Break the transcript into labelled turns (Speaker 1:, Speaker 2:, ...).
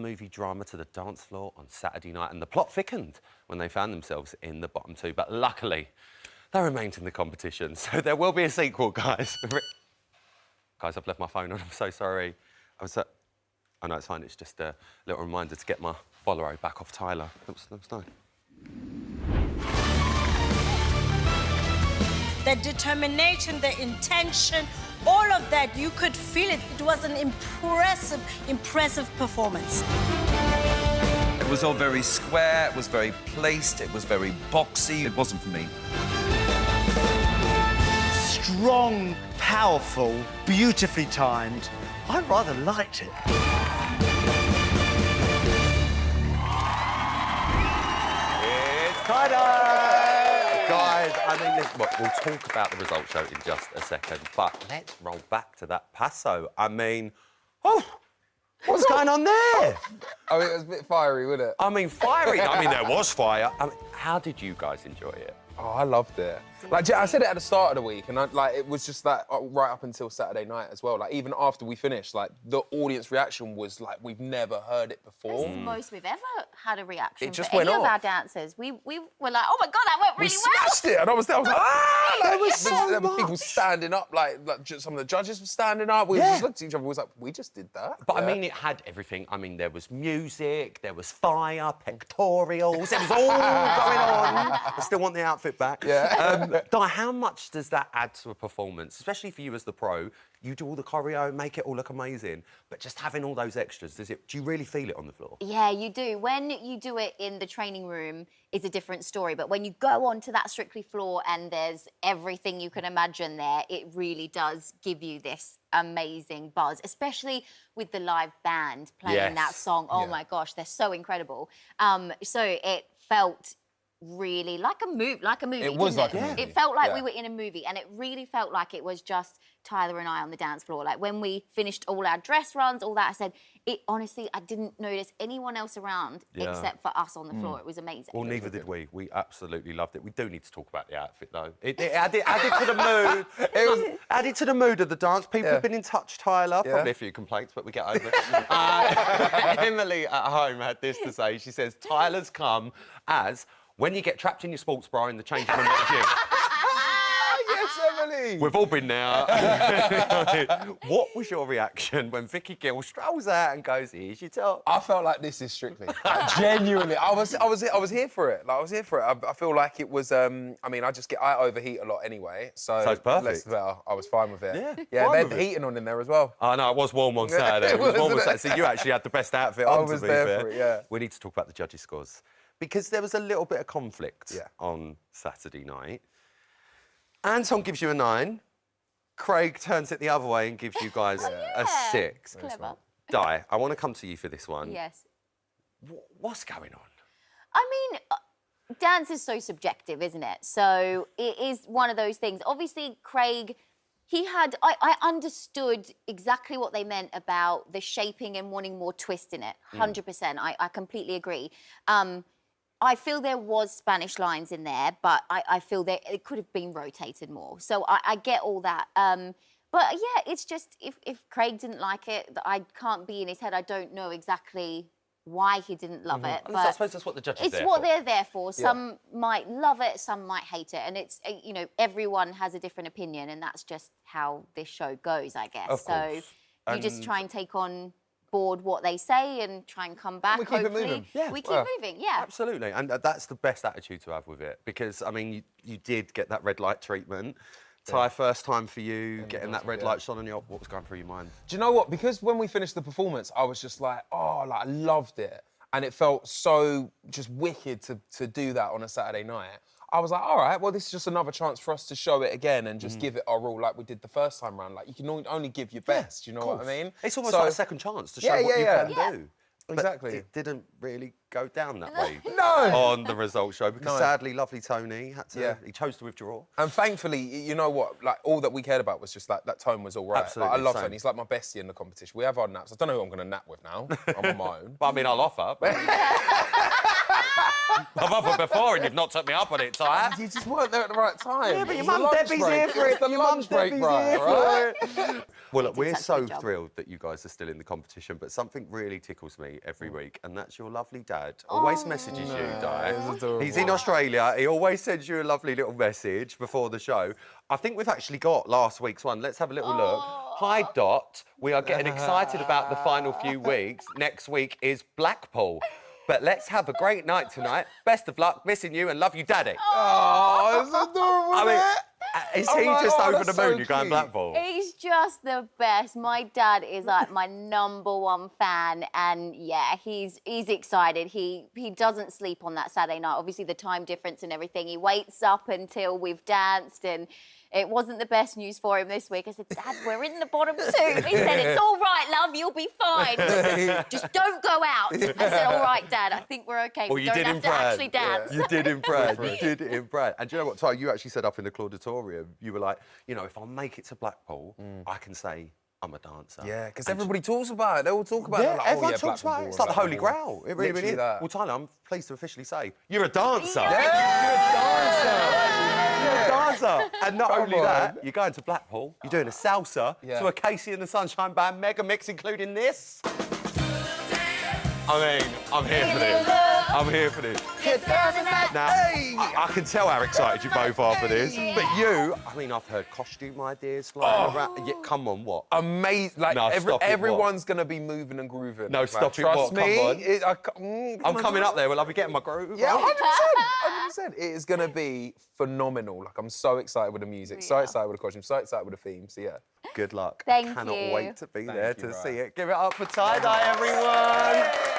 Speaker 1: movie drama to the dance floor on Saturday night, and the plot thickened when they found themselves in the bottom two. But luckily, they remained in the competition, so there will be a sequel, guys. Guys, I've left my phone on. I'm so sorry. Oh, no, it's fine. It's just a little reminder to get my Bolero back off Tyler. That was nice.
Speaker 2: The determination, the intention, all of that, you could feel it. It was an impressive performance.
Speaker 3: It was all very square, it was very placed, it was very boxy. It wasn't for me.
Speaker 4: Strong, powerful, beautifully timed. I rather liked it.
Speaker 1: It's Tyler! Guys, I mean, listen, we'll talk about the result show in just a second, but let's roll back to that passo. I mean, what's going on there?
Speaker 5: I mean, it was a bit fiery, wasn't it?
Speaker 1: I mean, fiery. I mean, there was fire. I mean, how did you guys enjoy it?
Speaker 5: Oh, I loved it. Like, I said it at the start of the week, and it was just like right up until Saturday night as well. Like, even after we finished, like, the audience reaction was like we've never heard it before.
Speaker 6: That's the most we've ever had a reaction
Speaker 5: It just
Speaker 6: for any
Speaker 5: went
Speaker 6: of our
Speaker 5: off.
Speaker 6: dancers. We were like, oh my God, that went really
Speaker 5: We
Speaker 6: well.
Speaker 5: smashed it, and I was like, ah!
Speaker 1: There was so
Speaker 5: there were
Speaker 1: much.
Speaker 5: people standing up, like some of the judges were standing up. We just looked at each other. We was like, we just did that.
Speaker 1: But I mean, it had everything. I mean, there was music, there was fire, pectorials. It was all going on. I still want the outfit back.
Speaker 5: Yeah.
Speaker 1: Di, how much does that add to a performance, especially for you as the pro? You do all the choreo, make it all look amazing, but just having all those extras, do you really feel it on the floor?
Speaker 6: Yeah, you do. When you do it in the training room, it's a different story. But when you go onto that Strictly floor and there's everything you can imagine there, it really does give you this amazing buzz, especially with the live band playing that song. Oh my gosh, they're so incredible. So it felt really like a movie.
Speaker 5: It was like a movie.
Speaker 6: It felt like we were in a movie, and it really felt like it was just Tyler and I on the dance floor. Like, when we finished all our dress runs, all that, I said, honestly, I didn't notice anyone else around except for us on the floor. It was amazing.
Speaker 1: Well, neither did we. We absolutely loved it. We do need to talk about the outfit, though. It added to the mood. It was added to the mood of the dance. People have been in touch, Tyler. Probably a few complaints, but we get over it. Emily at home had this to say. She says, Tyler's come as when you get trapped in your sports bra in the changing room at the gym.
Speaker 5: Yes, Emily!
Speaker 1: We've all been there. What was your reaction when Vicky Gill strolls out and goes, here's your top?
Speaker 5: I felt like this is Strictly. Like, genuinely, I was here for it. Like, I was here for it. I feel like it was. I mean, I overheat a lot anyway, so
Speaker 1: it's perfect.
Speaker 5: less better. I was fine with it.
Speaker 1: Yeah,
Speaker 5: they had the heating on in there as well.
Speaker 1: Oh, no, it was warm on Saturday. It was warm on Saturday. So you actually had the best outfit on,
Speaker 5: I was
Speaker 1: to be
Speaker 5: there
Speaker 1: fair.
Speaker 5: for it, yeah.
Speaker 1: We need to talk about the judges' scores, because there was a little bit of conflict on Saturday night. Anton gives you a 9. Craig turns it the other way and gives you guys a 6.
Speaker 6: Clever.
Speaker 1: Di, I want to come to you for this one.
Speaker 6: Yes.
Speaker 1: What's going on?
Speaker 6: I mean, dance is so subjective, isn't it? So it is one of those things. Obviously, Craig, I understood exactly what they meant about the shaping and wanting more twist in it. 100%. I completely agree. I feel there was Spanish lines in there, but I feel that it could have been rotated more. So I get all that. But yeah, it's just, if Craig didn't like it, I can't be in his head. I don't know exactly why he didn't love it. But
Speaker 1: I suppose that's what the judges
Speaker 6: it's what they're there for. Some might love it, some might hate it. And it's, you know, everyone has a different opinion, and that's just how this show goes, I guess. So you just try and take on board what they say and try and come back.
Speaker 5: We keep it moving.
Speaker 6: We keep moving,
Speaker 1: Absolutely, and that's the best attitude to have with it, because, I mean, you did get that red light treatment. Ty, first time for you, getting that red light shone on you. What was going through your mind?
Speaker 5: Do you know what? Because when we finished the performance, I was just like, oh, like, I loved it. And it felt so just wicked to do that on a Saturday night. I was like, all right, well, this is just another chance for us to show it again and just give it our all like we did the first time round. Like, you can only give your best, you know what I mean?
Speaker 1: It's almost like a second chance to show what you can do.
Speaker 5: Exactly.
Speaker 1: But it didn't really go down that way on the results show, because sadly, lovely Tony had to. He chose to withdraw.
Speaker 5: And thankfully, you know what? Like, all that we cared about was just that tone was all right.
Speaker 1: Absolutely,
Speaker 5: like, I love
Speaker 1: same.
Speaker 5: Tony. He's like my bestie in the competition. We have our naps. I don't know who I'm going to nap with now. I'm on my own.
Speaker 1: But I mean, I'll offer. I've offered before and you've not took me up on it, Ty.
Speaker 5: You just weren't there at the right time.
Speaker 1: Yeah, but your mum Debbie's here for it.
Speaker 5: The lunch break, right?
Speaker 1: Well,
Speaker 6: They
Speaker 1: look,
Speaker 6: did
Speaker 1: we're
Speaker 6: such a
Speaker 1: so
Speaker 6: good job.
Speaker 1: thrilled that you guys are still in the competition, but something really tickles me every week, and that's your lovely dad. Always messages you, Di.
Speaker 5: it's adorable.
Speaker 1: He's in Australia. He always sends you a lovely little message before the show. I think we've actually got last week's one. Let's have a little look. Hi, Dot. We are getting excited about the final few weeks. Next week is Blackpool. But let's have a great night tonight. Best of luck, missing you, and love you, Daddy.
Speaker 5: Oh, it's adorable.
Speaker 1: I mean, is he
Speaker 5: my
Speaker 1: just
Speaker 5: God,
Speaker 1: over the
Speaker 5: that's
Speaker 1: moon?
Speaker 5: so
Speaker 1: You're going
Speaker 5: cute.
Speaker 1: Blackpool?
Speaker 6: He's just the best. My dad is like my #1 fan, and yeah, he's excited. He doesn't sleep on that Saturday night. Obviously, the time difference and everything. He waits up until we've danced, and it wasn't the best news for him this week. I said, Dad, we're in the bottom 2. He said, it's all right, love, you'll be fine. Just don't go out. I said, all right, Dad, I think we're okay.
Speaker 1: Well,
Speaker 6: we
Speaker 1: you
Speaker 6: don't
Speaker 1: did
Speaker 6: have
Speaker 1: in
Speaker 6: to
Speaker 1: Brad.
Speaker 6: actually dance.
Speaker 1: You did in Brad. You did in Brad. And do you know what, Ty, you actually said up in the Clauditorium, you were like, you know, if I make it to Blackpool, I can say I'm a dancer.
Speaker 5: Yeah, because everybody talks about it. They all talk about it.
Speaker 1: Yeah,
Speaker 5: Like,
Speaker 1: everyone
Speaker 5: oh, yeah,
Speaker 1: talks about it.
Speaker 5: Blackpool,
Speaker 1: It's like the Holy
Speaker 5: Blackpool.
Speaker 1: Grail. It really, really
Speaker 5: Literally
Speaker 1: is.
Speaker 5: that.
Speaker 1: Well, Tyler, I'm pleased to officially say you're a dancer.
Speaker 6: Yeah.
Speaker 1: You're a dancer. You're a dancer. And not only
Speaker 5: on.
Speaker 1: that, you're going to Blackpool, you're doing a salsa to a Casey and the Sunshine Band mega mix, including this. I mean, I'm here for this. I'm here for this. Now, I can tell how excited you both are for this, but you, I mean, I've heard costume ideas flying around. Yeah, come on, what?
Speaker 5: Amazing. Like,
Speaker 1: No, stop it,
Speaker 5: everyone's going to be moving and grooving.
Speaker 1: No,
Speaker 5: Like,
Speaker 1: stop it,
Speaker 5: trust
Speaker 1: what? Come
Speaker 5: me.
Speaker 1: on. I'm coming up there. Will I be getting my groove?
Speaker 5: Yeah,
Speaker 1: on?
Speaker 5: 100%. 100%. It is going to be phenomenal. Like, I'm so excited with the music, so excited with the costume, so excited with the theme. So, yeah.
Speaker 1: Good luck.
Speaker 6: Thank
Speaker 1: I cannot
Speaker 6: you.
Speaker 1: wait to be there to
Speaker 5: you,
Speaker 1: see
Speaker 5: Ryan.
Speaker 1: it. Give it up for tie-dye, everyone.